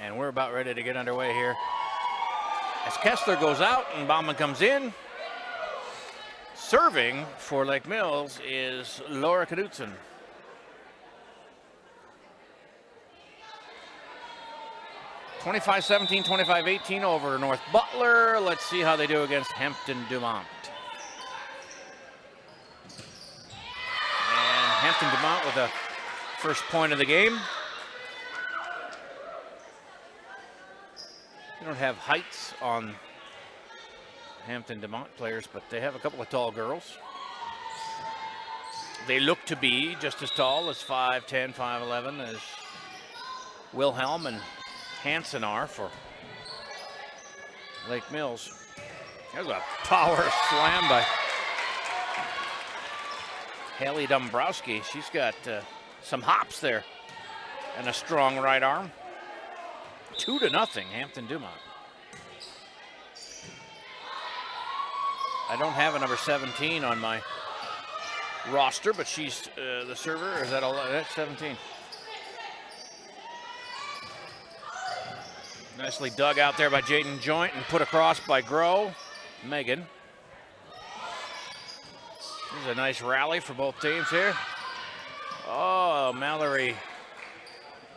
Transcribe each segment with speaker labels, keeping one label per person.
Speaker 1: And we're about ready to get underway here. As Kessler goes out and Bauman comes in. Serving for Lake Mills is Laura Knudsen. (25-17, 25-18) over North Butler. Let's see how they do against Hampton Dumont. And Hampton Dumont with the first point of the game. They don't have heights on Hampton Dumont players, but they have a couple of tall girls. They look to be just as tall as 5'10", 5'11" as Wilhelm and Hansen are for Lake Mills. There's a power slam by Haley Dombrowski. She's got some hops there and a strong right arm. 2-0, Hampton Dumont. I don't have a number 17 on my roster, but she's the server. Or is that all? That's 17. Nicely dug out there by Jaden Joint and put across by Groh. Megan. This is a nice rally for both teams here. Oh, Mallory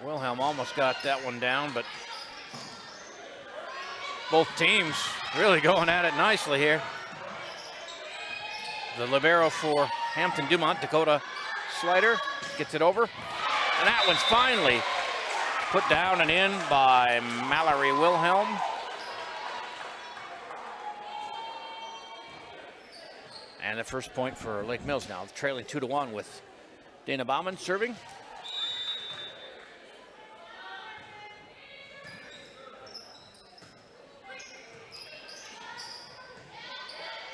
Speaker 1: Wilhelm almost got that one down, but both teams really going at it nicely here. The libero for Hampton Dumont, Dakota Slider, gets it over. And that one's finally put down and in by Mallory Wilhelm. And the first point for Lake Mills now, trailing 2-1 with Dana Bauman serving.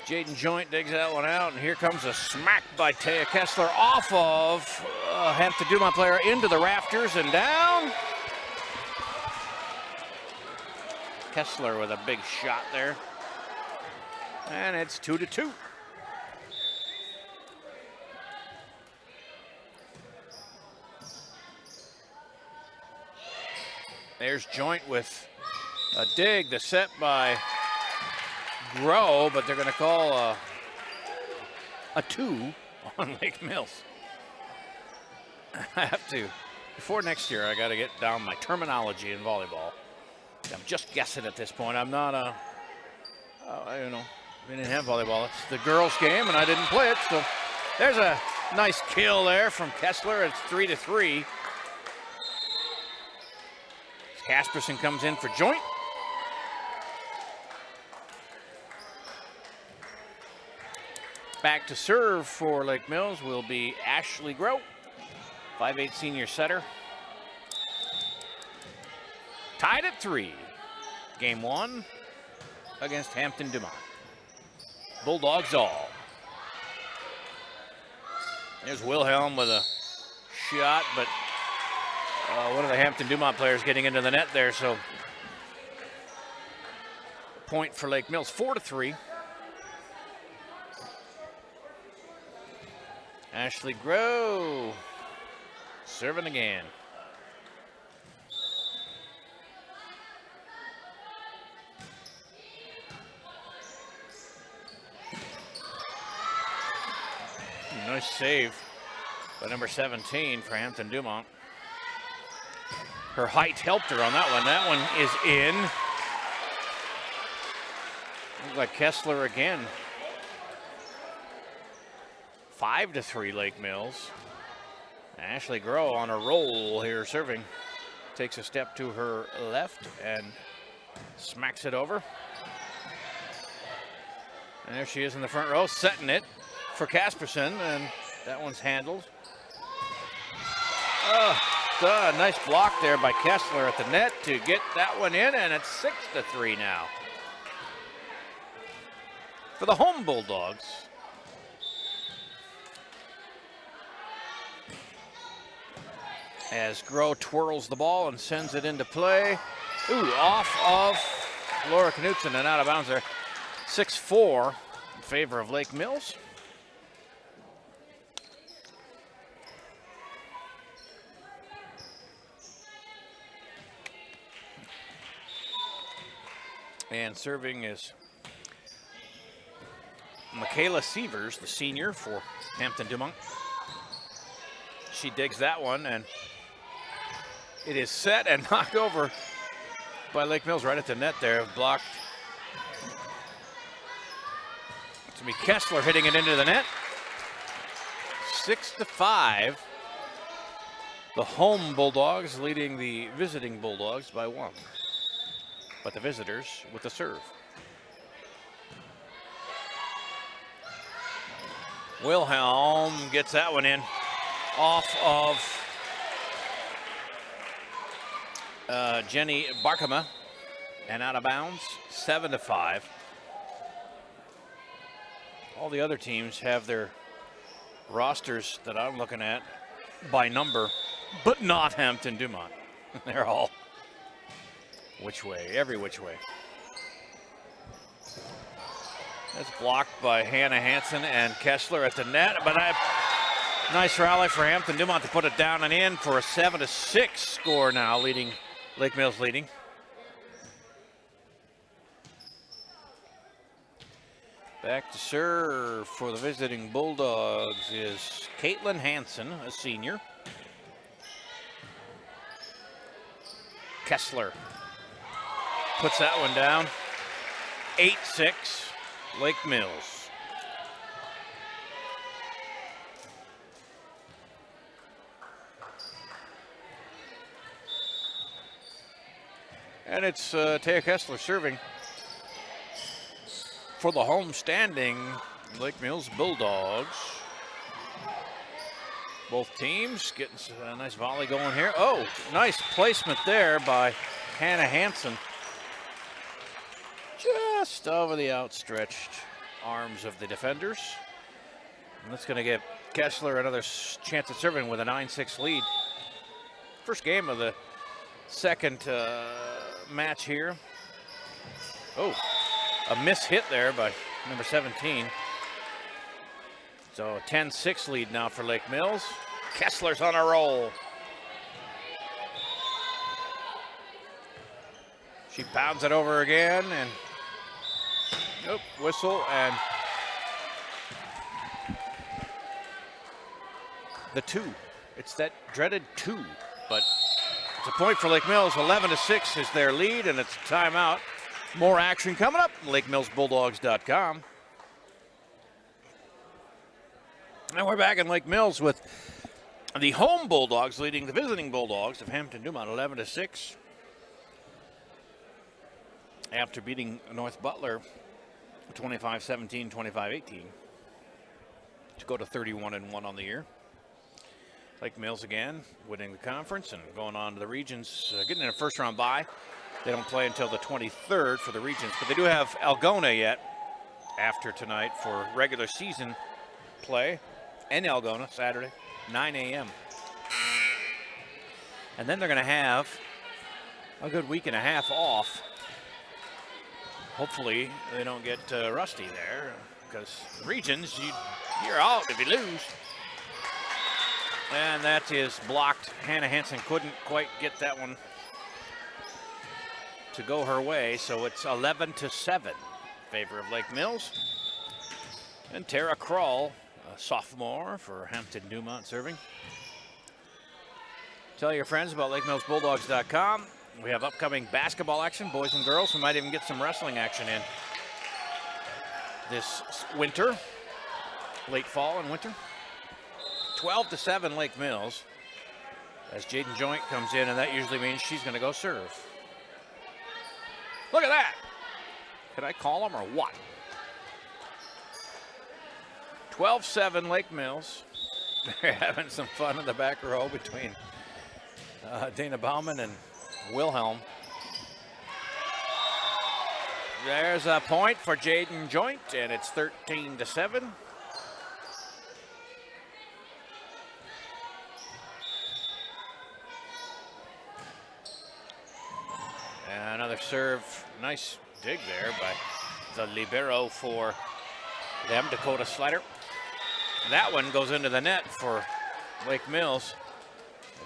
Speaker 1: Jaden Joint digs that one out, and here comes a smack by Taya Kessler off of Hampton Dumont player into the rafters and down. Kessler with a big shot there. And it's 2-2. There's Joint with a dig, the set by Groh, but they're going to call a 2 on Lake Mills. I have to, before next year, I got to get down my terminology in volleyball. I'm just guessing at this point. I'm not you know, we didn't have volleyball. It's the girls' game, and I didn't play it. So there's a nice kill there from Kessler. It's 3-3. Casperson comes in for Joint. Back to serve for Lake Mills will be Ashley Groh, 5'8" senior setter. Tied at 3. Game 1 against Hampton Dumont. Bulldogs all. There's Wilhelm with a shot, but one of the Hampton Dumont players getting into the net there, so point for Lake Mills, 4-3. Ashley Groh serving again. Nice save by number 17 for Hampton Dumont. Her height helped her on that one. That one is in. Looks like Kessler again. 5-3 Lake Mills. Ashley Groh on a roll here serving. Takes a step to her left and smacks it over. And there she is in the front row, setting it for Casperson, and that one's handled. Nice block there by Kessler at the net to get that one in, and it's 6-3 now for the home Bulldogs. As Groh twirls the ball and sends it into play. Ooh, off of Laura Knudsen and out of bounds there. 6-4 in favor of Lake Mills. And serving is Michaela Sievers, the senior for Hampton Dumont. She digs that one, and it is set and knocked over by Lake Mills right at the net there, blocked. It's gonna be Kessler hitting it into the net. 6-5. The home Bulldogs leading the visiting Bulldogs by 1. But the visitors with the serve. Wilhelm gets that one in off of Jenny Barkema and out of bounds, 7-5. All the other teams have their rosters that I'm looking at by number, but not Hampton Dumont. They're all which way, every which way. That's blocked by Hannah Hansen and Kessler at the net, but nice rally for Hampton Dumont to put it down and in for a 7-6 score now, leading Lake Mills leading. Back to serve for the visiting Bulldogs is Caitlin Hansen, a senior. Kessler puts that one down. 8-6, Lake Mills. And it's Taya Kessler serving for the home standing Lake Mills Bulldogs. Both teams getting a nice volley going here. Oh, nice placement there by Hannah Hansen. Just over the outstretched arms of the defenders. And that's going to give Kessler another chance at serving with a 9-6 lead. First game of the second match here. Oh, a miss hit there by number 17. So a 10-6 lead now for Lake Mills. Kessler's on a roll. She pounds it over again and whistle, and the 2. It's that dreaded 2, but it's a point for Lake Mills. 11-6 is their lead, and it's a timeout. More action coming up. LakeMillsBulldogs.com. And we're back in Lake Mills with the home Bulldogs leading the visiting Bulldogs of Hampton Dumont 11-6. After beating North Butler 25-17, 25-18 to go to 31-1 on the year. Lake Mills again winning the conference and going on to the regions, getting in a first round bye. They don't play until the 23rd for the regions, but they do have Algona yet after tonight for regular season play in Algona Saturday, 9 a.m. And then they're going to have a good week and a half off. Hopefully they don't get rusty there, because regions, you're out if you lose. And that is blocked. Hannah Hansen couldn't quite get that one to go her way, so it's 11-7 in favor of Lake Mills. And Tara Kroll, a sophomore for Hampton Dumont, serving. Tell your friends about LakeMillsBulldogs.com. We have upcoming basketball action, boys and girls. We might even get some wrestling action in this winter, late fall and winter. 12-7 Lake Mills as Jaden Joint comes in, and that usually means she's going to go serve. Look at that. Could I call them or what? 12-7 Lake Mills. They're having some fun in the back row between Dana Bauman and Wilhelm. There's a point for Jaden Joint, and it's 13-7. And another serve, nice dig there by the libero for them, Dakota Slider. That one goes into the net for Lake Mills.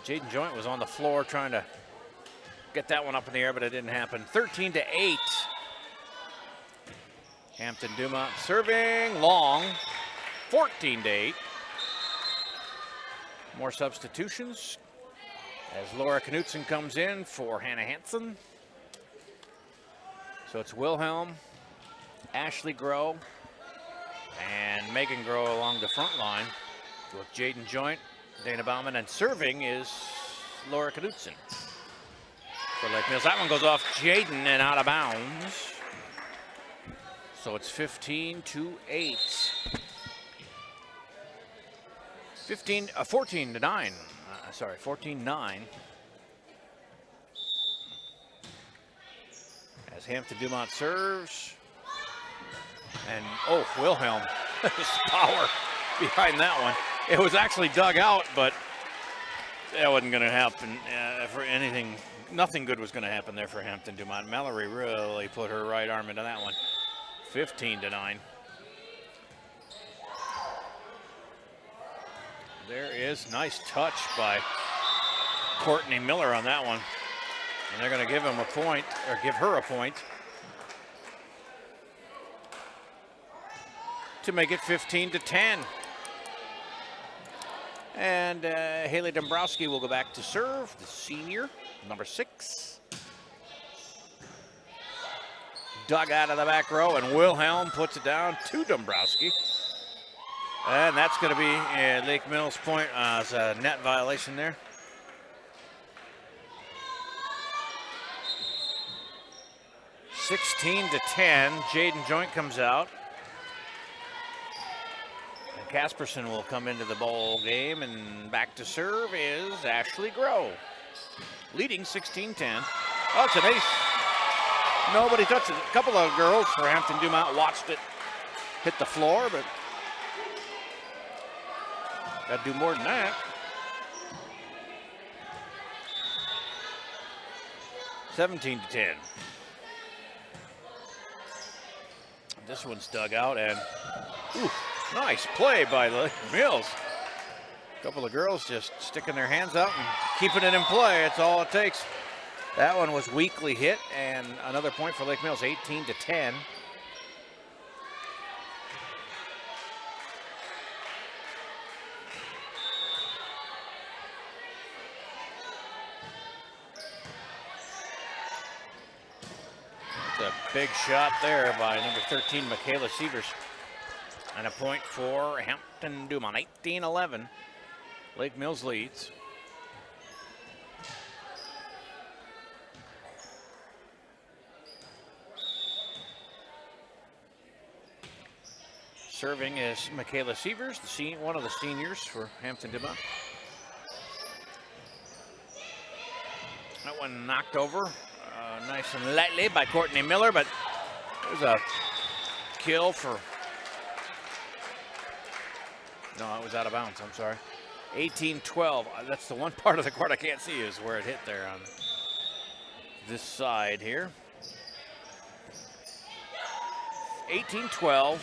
Speaker 1: Jaden Joint was on the floor trying to get that one up in the air, but it didn't happen. 13-8 Hampton Dumont serving long, 14-8. More substitutions as Laura Knutson comes in for Hannah Hansen. So it's Wilhelm, Ashley Groh, and Megan Groh along the front line with Jaden Joint, Dana Bauman, and serving is Laura Knutson for Lake Mills. That one goes off Jaden and out of bounds. So it's 15-8. 14-9. 14-9. As Hampton Dumont serves. And, oh, Wilhelm, his power behind that one. It was actually dug out, but that wasn't going to happen for anything. Nothing good was going to happen there for Hampton Dumont. Mallory really put her right arm into that one. 15-9. There is nice touch by Courtney Miller on that one. And they're going to give him a point, or give her a point, to make it 15-10. And Haley Dombrowski will go back to serve, the senior, number 6. Dug out of the back row, and Wilhelm puts it down to Dombrowski. And that's going to be Lake Mills' point as a net violation there. (16-10). Jaden Joint comes out. And Casperson will come into the ball game, and back to serve is Ashley Groh, leading 16-10. Oh, it's an ace. Nobody touched it. A couple of girls for Hampton Dumont watched it hit the floor, but got to do more than that. 17-10. This one's dug out, and nice play by Lake Mills. A couple of girls just sticking their hands out and keeping it in play. That's all it takes. That one was weakly hit, and another point for Lake Mills, 18-10. A big shot there by number 13, Michaela Sievers. And a point for Hampton Dumont, 18-11. Lake Mills leads. Serving is Michaela Sievers, one of the seniors for Hampton Dumont. That one knocked over nice and lightly by Courtney Miller, but it was a kill for, no, it was out of bounds, I'm sorry. 18-12, that's the one part of the court I can't see is where it hit there on this side here. 18-12,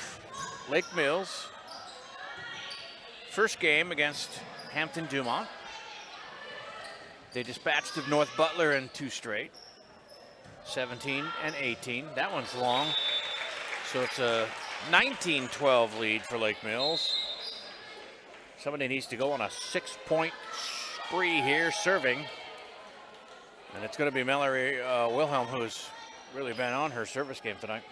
Speaker 1: Lake Mills. First game against Hampton Dumont. They dispatched of North Butler in 2 straight. 17 and 18. That one's long. So it's a 19-12 lead for Lake Mills. Somebody needs to go on a 6-point spree here serving. And it's going to be Mallory Wilhelm, who's really been on her service game tonight.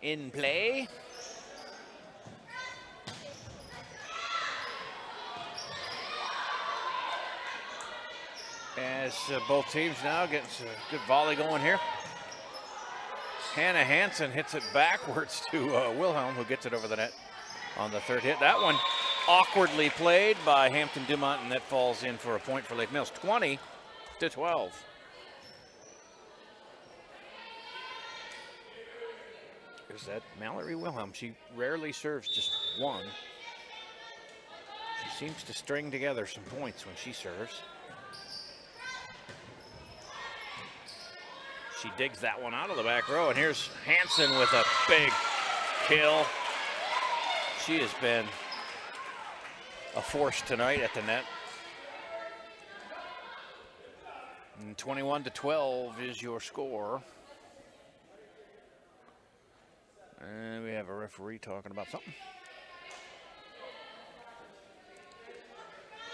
Speaker 1: In play. As both teams now getting some good volley going here. Hannah Hansen hits it backwards to Wilhelm, who gets it over the net on the third hit. That one awkwardly played by Hampton Dumont, and that falls in for a point for Lake Mills, 20-12. There's that Mallory Wilhelm. She rarely serves just one. She seems to string together some points when she serves. She digs that one out of the back row, and here's Hansen with a big kill. She has been a force tonight at the net. And 21-12 is your score. And we have a referee talking about something.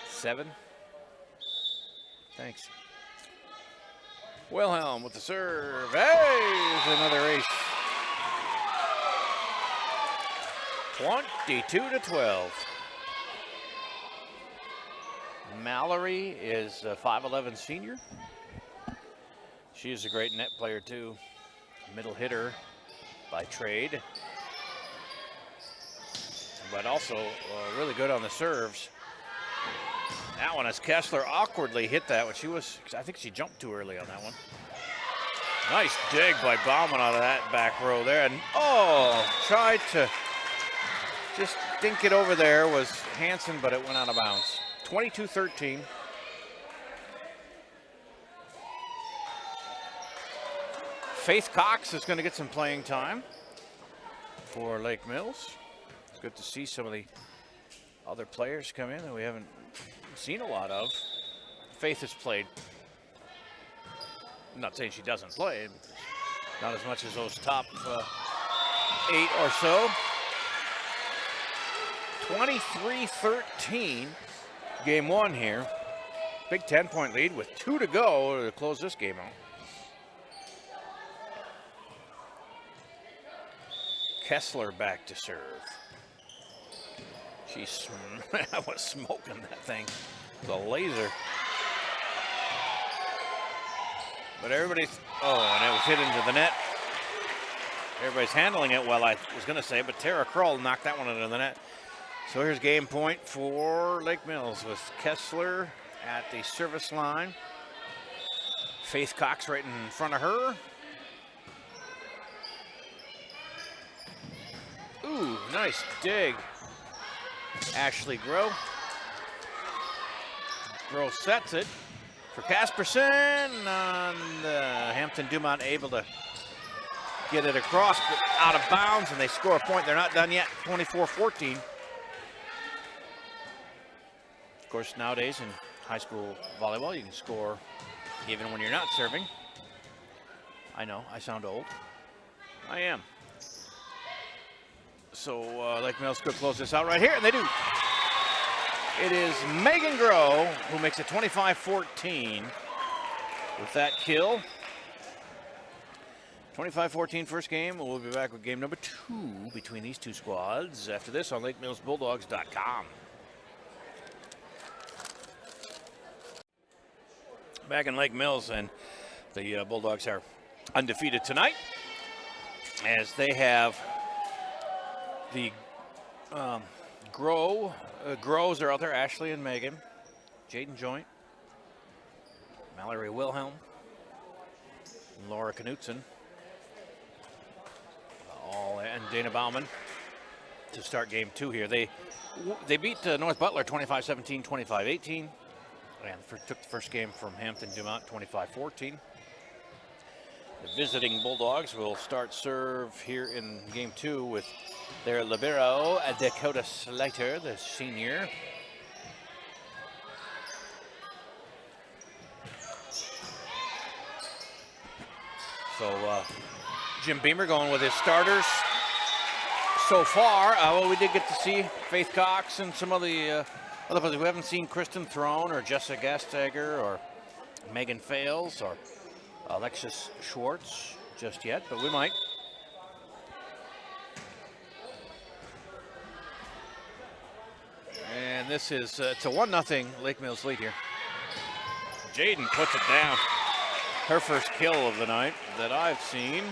Speaker 1: 7. Thanks. Wilhelm with the serve. Hey, there's another ace. 22-12. Mallory is a 5'11" senior. She is a great net player too. Middle hitter by trade. But also really good on the serves. That one, as Kessler awkwardly hit that one. I think she jumped too early on that one. Nice dig by Bauman out of that back row there. And tried to just dink it over there was Hansen, but it went out of bounds. 22-13. Faith Cox is going to get some playing time for Lake Mills. It's good to see some of the other players come in that we haven't seen a lot of. Faith has played. I'm not saying she doesn't play, not as much as those top 8 or so. 23-13, game 1 here. Big 10-point lead with 2 to go to close this game out. Kessler back to serve. She was smoking that thing. The laser. But everybody's, and it was hit into the net. Everybody's handling it well, I was going to say, but Tara Kroll knocked that one into the net. So here's game point for Lake Mills with Kessler at the service line. Faith Cox right in front of her. Ooh, nice dig. Ashley Groh. Groh sets it for Casperson, and Hampton Dumont able to get it across, but out of bounds, and they score a point. They're not done yet, 24-14. Of course, nowadays in high school volleyball, you can score even when you're not serving. I know, I sound old. I am. So Lake Mills could close this out right here, and they do. It is Megan Groh who makes it 25-14 with that kill. 25-14 first game. We'll be back with game number 2 between these two squads after this on LakeMillsBulldogs.com. Back in Lake Mills, and the Bulldogs are undefeated tonight as they have the Grows are out there, Ashley and Megan, Jaden Joint, Mallory Wilhelm, and Laura Knutson, and Dana Bauman to start game 2 here. They beat North Butler 25-17, 25-18, and took the first game from Hampton Dumont 25-14. The visiting Bulldogs will start serve here in game 2 with their libero, Dakota Slater, the senior. So Jim Beamer going with his starters so far. Well, we did get to see Faith Cox and some of the other players. We haven't seen Kristen Throne or Jessica Gasteger or Megan Fales or Alexis Schwartz just yet, but we might. And this is, it's a 1-0 Lake Mills lead here. Jaden puts it down. Her first kill of the night that I've seen.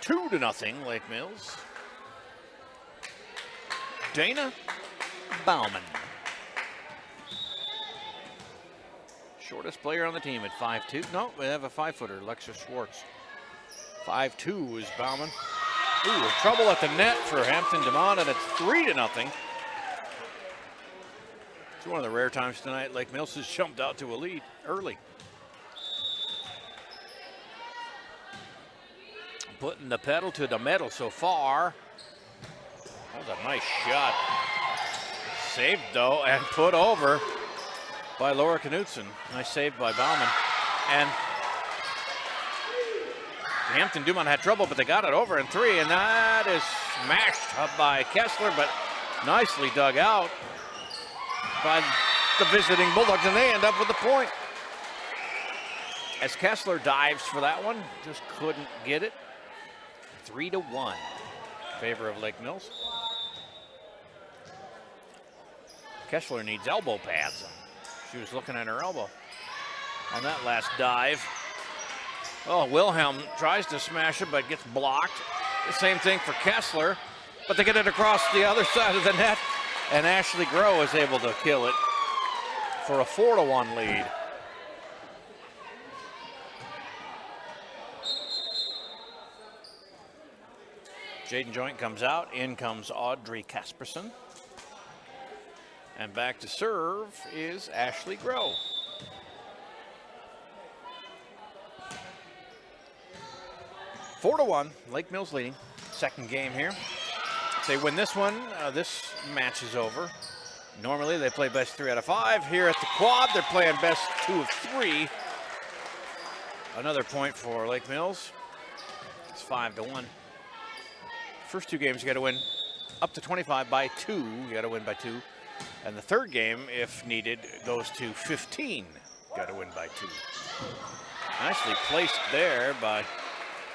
Speaker 1: 2-0 Lake Mills. Dana Bauman. Shortest player on the team at 5'2". No, we have a 5-footer, Alexis Schwartz. 5'2" is Bauman. Ooh, trouble at the net for Hampton Dumont, and it's 3-0. It's one of the rare times tonight Lake Mills has jumped out to a lead early. Putting the pedal to the metal so far. That was a nice shot. Saved though and put over. by Laura Knudsen. Nice save by Bauman. And Hampton Dumont had trouble, but they got it over in 3, and that is smashed up by Kessler, but nicely dug out by the visiting Bulldogs, and they end up with the point. As Kessler dives for that one, just couldn't get it. 3-1 in favor of Lake Mills. Kessler needs elbow pads. She was looking at her elbow on that last dive. Oh, Wilhelm tries to smash it, but gets blocked. The same thing for Kessler, but they get it across the other side of the net, and Ashley Groh is able to kill it for a 4-1 lead. Jaden Joint comes out, in comes Audrey Casperson. And back to serve is Ashley Groh. Four to 1, Lake Mills leading. Second game here. If they win this one, this match is over. Normally they play best 3 out of 5. Here at the quad, they're playing best 2 of 3. Another point for Lake Mills. It's 5-1. First 2 games you got to win up to 25 by 2. You got to win by 2. And the third game, if needed, goes to 15. Got to win by 2. Nicely placed there by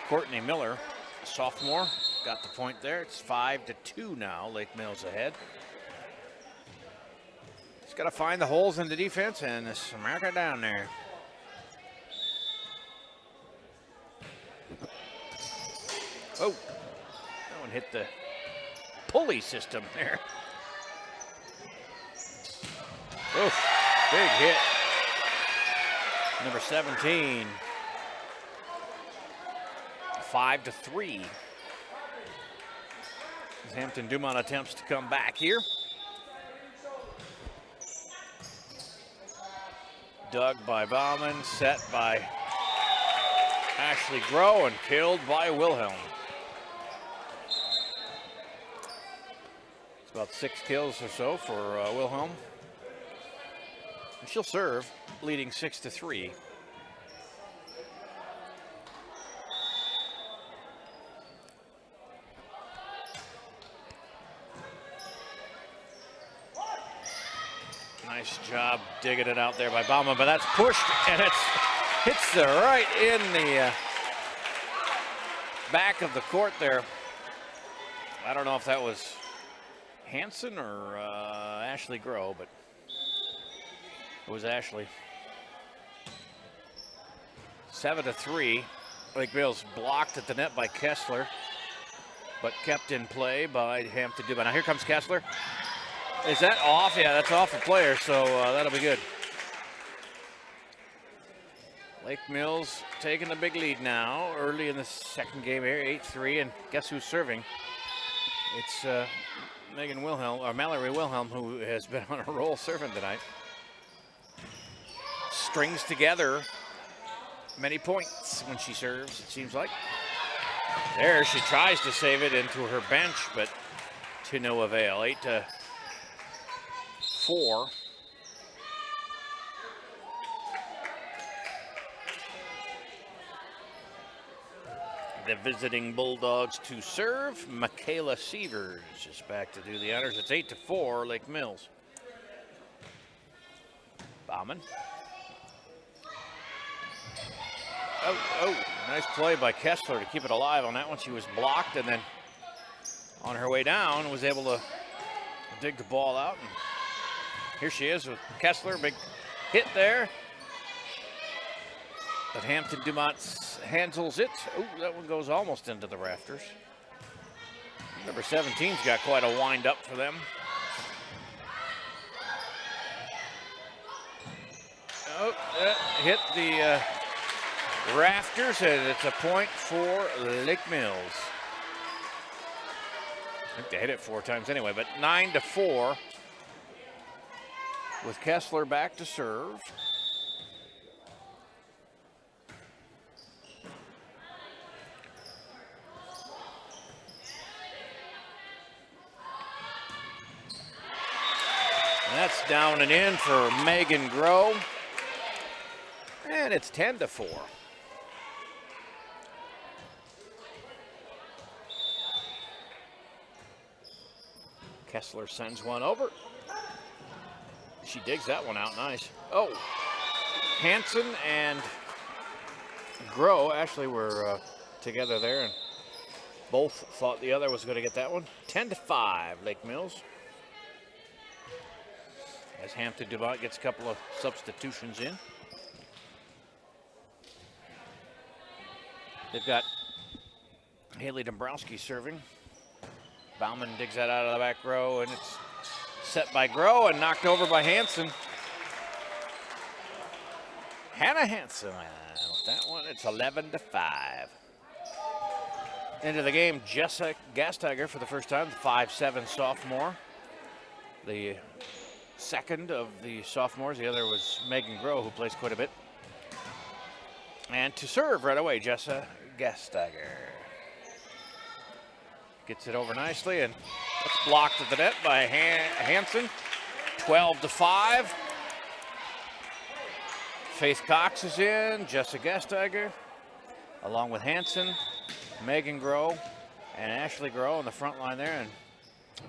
Speaker 1: Courtney Miller, a sophomore. Got the point there. It's 5-2 now. Lake Mills ahead. Just got to find the holes in the defense and smack it down there. Oh, that one hit the pulley system there. Oof, big hit. Number 17. 5-3. As Hampton Dumont attempts to come back here. Dug by Bauman, set by Ashley Groh, and killed by Wilhelm. It's about 6 kills or so for Wilhelm. And she'll serve, leading 6-3. Nice job digging it out there by Bauman, but that's pushed, and it hits the right in the back of the court there. I don't know if that was Hanson or Ashley Groh, but it was Ashley. 7-3. Lake Mills blocked at the net by Kessler, but kept in play by Hampton Dumont. Now here comes Kessler. Is that off? Yeah, that's off a player, so that'll be good. Lake Mills taking the big lead now, early in the second game here, 8-3, and guess who's serving? It's Megan Wilhelm, or Mallory Wilhelm, who has been on a roll serving tonight. Strings together many points when she serves, it seems like. There, she tries to save it into her bench, but to no avail. 8-4. The visiting Bulldogs to serve. Michaela Sievers is back to do the honors. It's 8-4, Lake Mills. Bauman. Oh, nice play by Kessler to keep it alive on that one. She was blocked, and then on her way down was able to dig the ball out. And here she is with Kessler, big hit there. But Hampton Dumont handles it. Oh, that one goes almost into the rafters. Number 17's got quite a wind up for them. Oh, that hit the rafters, and it's a point for Lake Mills. I think they hit it 4 times anyway, but 9-4 with Kessler back to serve. And that's down and and in for Megan Grow. And it's 10-4. Kessler sends one over. She digs that one out nice. Oh, Hanson and Grow actually were together there, and both thought the other was going to get that one. 10-5, Lake Mills. As Hampton Dumont gets a couple of substitutions in. They've got Haley Dombrowski serving. Bauman digs that out of the back row, and it's set by Grow and knocked over by Hanson. Hannah Hanson with that one. It's 11-5. Into the game, Jessa Gastiger for the first time, the 5'7" sophomore. The second of the sophomores. The other was Megan Grow, who plays quite a bit. And to serve right away, Jessa Gastiger. Gets it over nicely, and that's blocked at the net by Hanson. 12-5. Faith Cox is in, Jessa Gastiger, along with Hanson, Megan Grow, and Ashley Grow on the front line there, and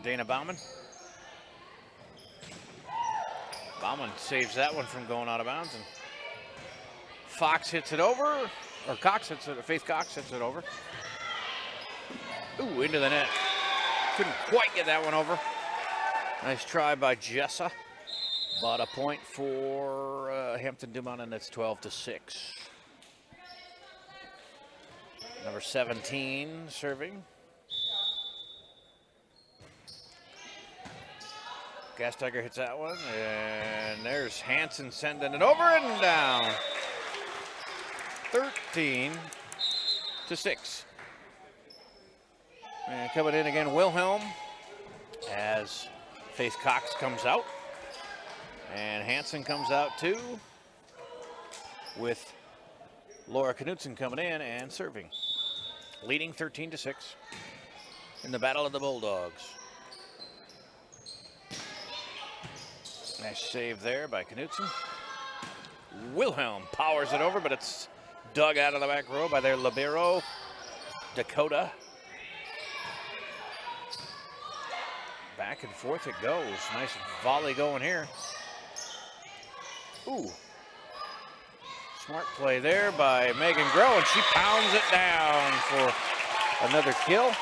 Speaker 1: Dana Bauman. Bauman saves that one from going out of bounds, and Fox hits it over, or Cox hits it, Faith Cox hits it over. Ooh, into the net. Couldn't quite get that one over. Nice try by Jessa. But a point for Hampton Dumont, and it's 12-6. Number 17 serving. Gastiger hits that one, and there's Hanson sending it over and down. 13-6. And coming in again, Wilhelm, as Faith Cox comes out. And Hanson comes out too, with Laura Knudsen coming in and serving. Leading 13-6 in the Battle of the Bulldogs. Nice save there by Knudsen. Wilhelm powers it over, but it's dug out of the back row by their libero, Dakota. Back and forth it goes. Nice volley going here. Ooh. Smart play there by Megan Grow, and she pounds it down for another kill.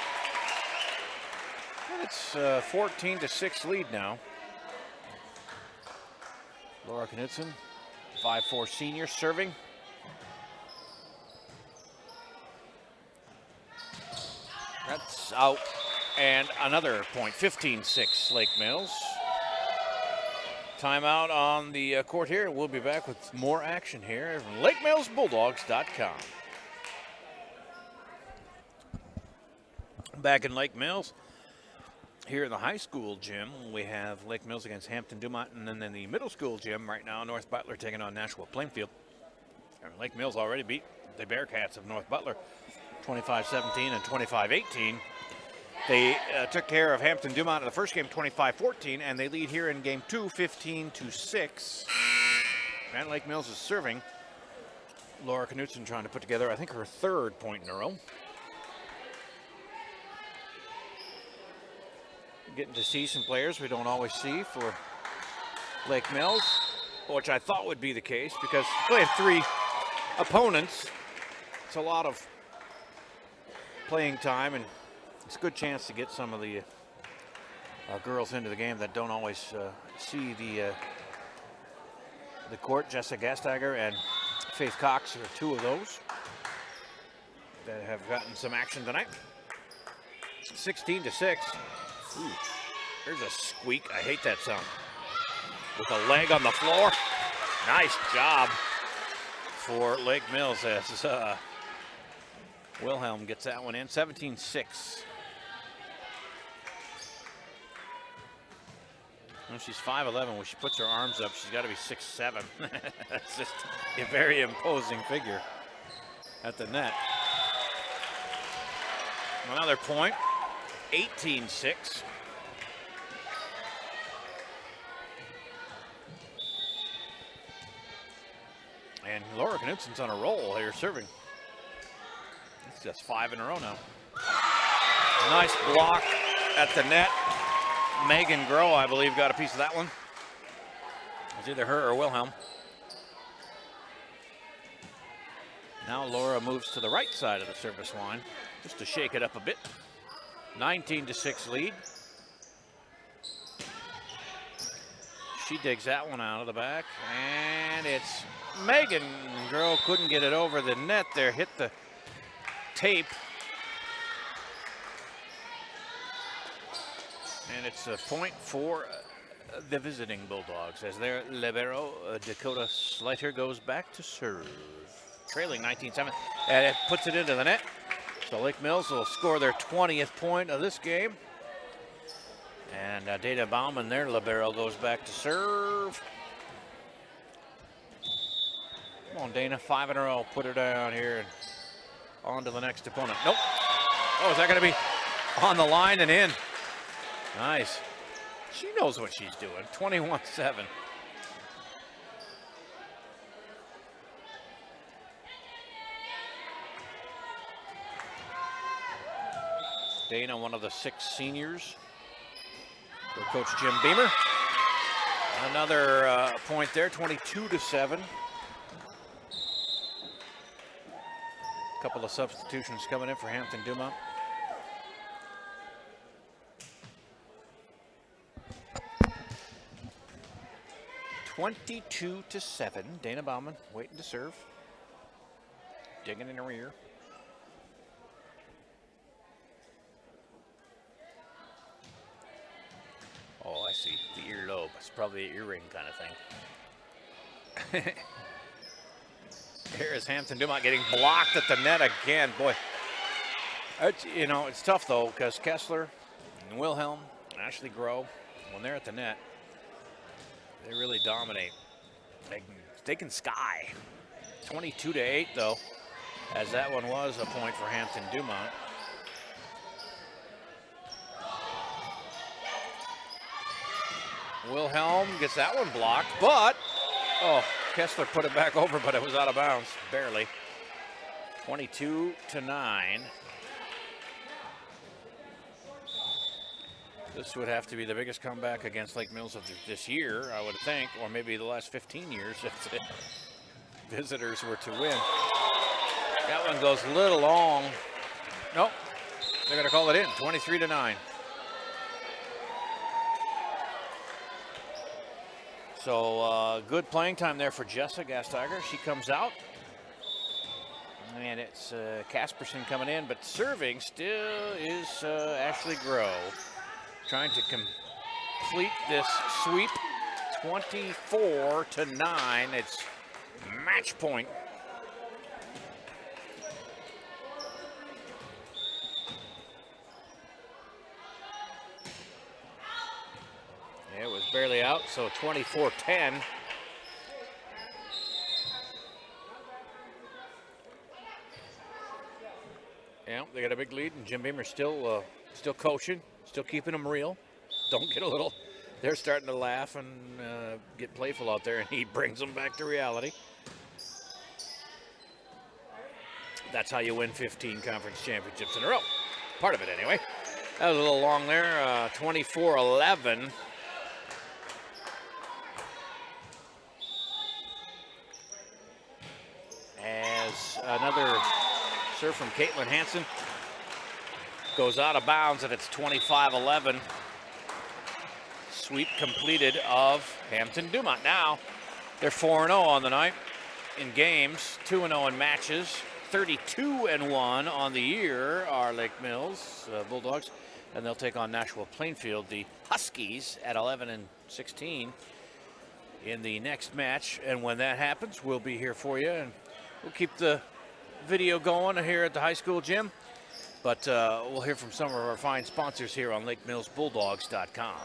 Speaker 1: And it's 14-6 lead now. Laura Knudsen, 5'4" senior, serving. That's out. And another point, 15-6 Lake Mills. Timeout on the court here. We'll be back with more action here from LakeMillsBulldogs.com. Back in Lake Mills, here in the high school gym, we have Lake Mills against Hampton Dumont, and then in the middle school gym right now, North Butler taking on Nashua Plainfield. And Lake Mills already beat the Bearcats of North Butler 25-17 and 25-18. They took care of Hampton Dumont in the first game, 25-14, and they lead here in game 2, 15-6. And Lake Mills is serving. Laura Knudsen trying to put together, I think, her third point in a row. Getting to see some players we don't always see for Lake Mills, which I thought would be the case because playing 3 opponents, it's a lot of playing time, and it's a good chance to get some of the girls into the game that don't always see the court. Jessa Gastiger and Faith Cox are 2 of those that have gotten some action tonight. 16-6. Ooh, there's a squeak. I hate that sound. With a leg on the floor. Nice job for Lake Mills as Wilhelm gets that one in. 17-6. When she's 5'11", when she puts her arms up, she's got to be 6'7". That's just a very imposing figure at the net. Another point, 18-6. And Laura Knutson's on a roll here serving. It's just 5 in a row now. Nice block at the net. Megan Groh, I believe, got a piece of that one. It was either her or Wilhelm. Now Laura moves to the right side of the service line just to shake it up a bit. 19-6 lead. She digs that one out of the back, and it's Megan Groh couldn't get it over the net there, hit the tape. And it's a point for the visiting Bulldogs as their libero, Dakota Slater, goes back to serve. Trailing 19-7, and it puts it into the net. So Lake Mills will score their 20th point of this game. And Dana Bauman, their libero, goes back to serve. Come on, Dana, 5 in a row. Put her down here and on to the next opponent. Nope. Oh, is that going to be on the line and in? Nice. She knows what she's doing. 21-7. Dana, one of the 6 seniors. For Coach Jim Beamer. Another point there, 22-7. A couple of substitutions coming in for Hampton Dumont. (22-7). Dana Bauman waiting to serve. Digging in the rear. Oh, I see. The earlobe. It's probably an earring kind of thing. Here is Hampton Dumont getting blocked at the net again. Boy, you know, it's tough, though, because Kessler and Wilhelm and Ashley Groh, when they're at the net, they really dominate. They can sky. 22-8, though, as that one was a point for Hampton Dumont. Wilhelm gets that one blocked, but, oh, Kessler put it back over, but it was out of bounds, barely. 22-9. This would have to be the biggest comeback against Lake Mills of this year, I would think, or maybe the last 15 years if the visitors were to win. That one goes a little long. Nope, they're going to call it in, 23-9. So good playing time there for Jessa Gastiger. She comes out. And it's Casperson coming in, but serving still is Ashley Groh. Trying to complete this sweep. 24-9. It's match point. It was barely out, so 24-10. Yeah, they got a big lead, and Jim Beamer still coaching, still keeping them real. Don't get a little. They're starting to laugh and get playful out there, and he brings them back to reality. That's how you win 15 conference championships in a row. Part of it, anyway. That was a little long there. 24-11. As another serve from Caitlin Hansen goes out of bounds, and it's 25-11. Sweep completed of Hampton Dumont. Now they're 4-0 on the night in games, 2-0 in matches, 32-1 on the year are Lake Mills Bulldogs, and they'll take on Nashua Plainfield, the Huskies, at 11-16 in the next match. And when that happens, we'll be here for you, and we'll keep the video going here at the high school gym, but we'll hear from some of our fine sponsors here on LakeMillsBulldogs.com.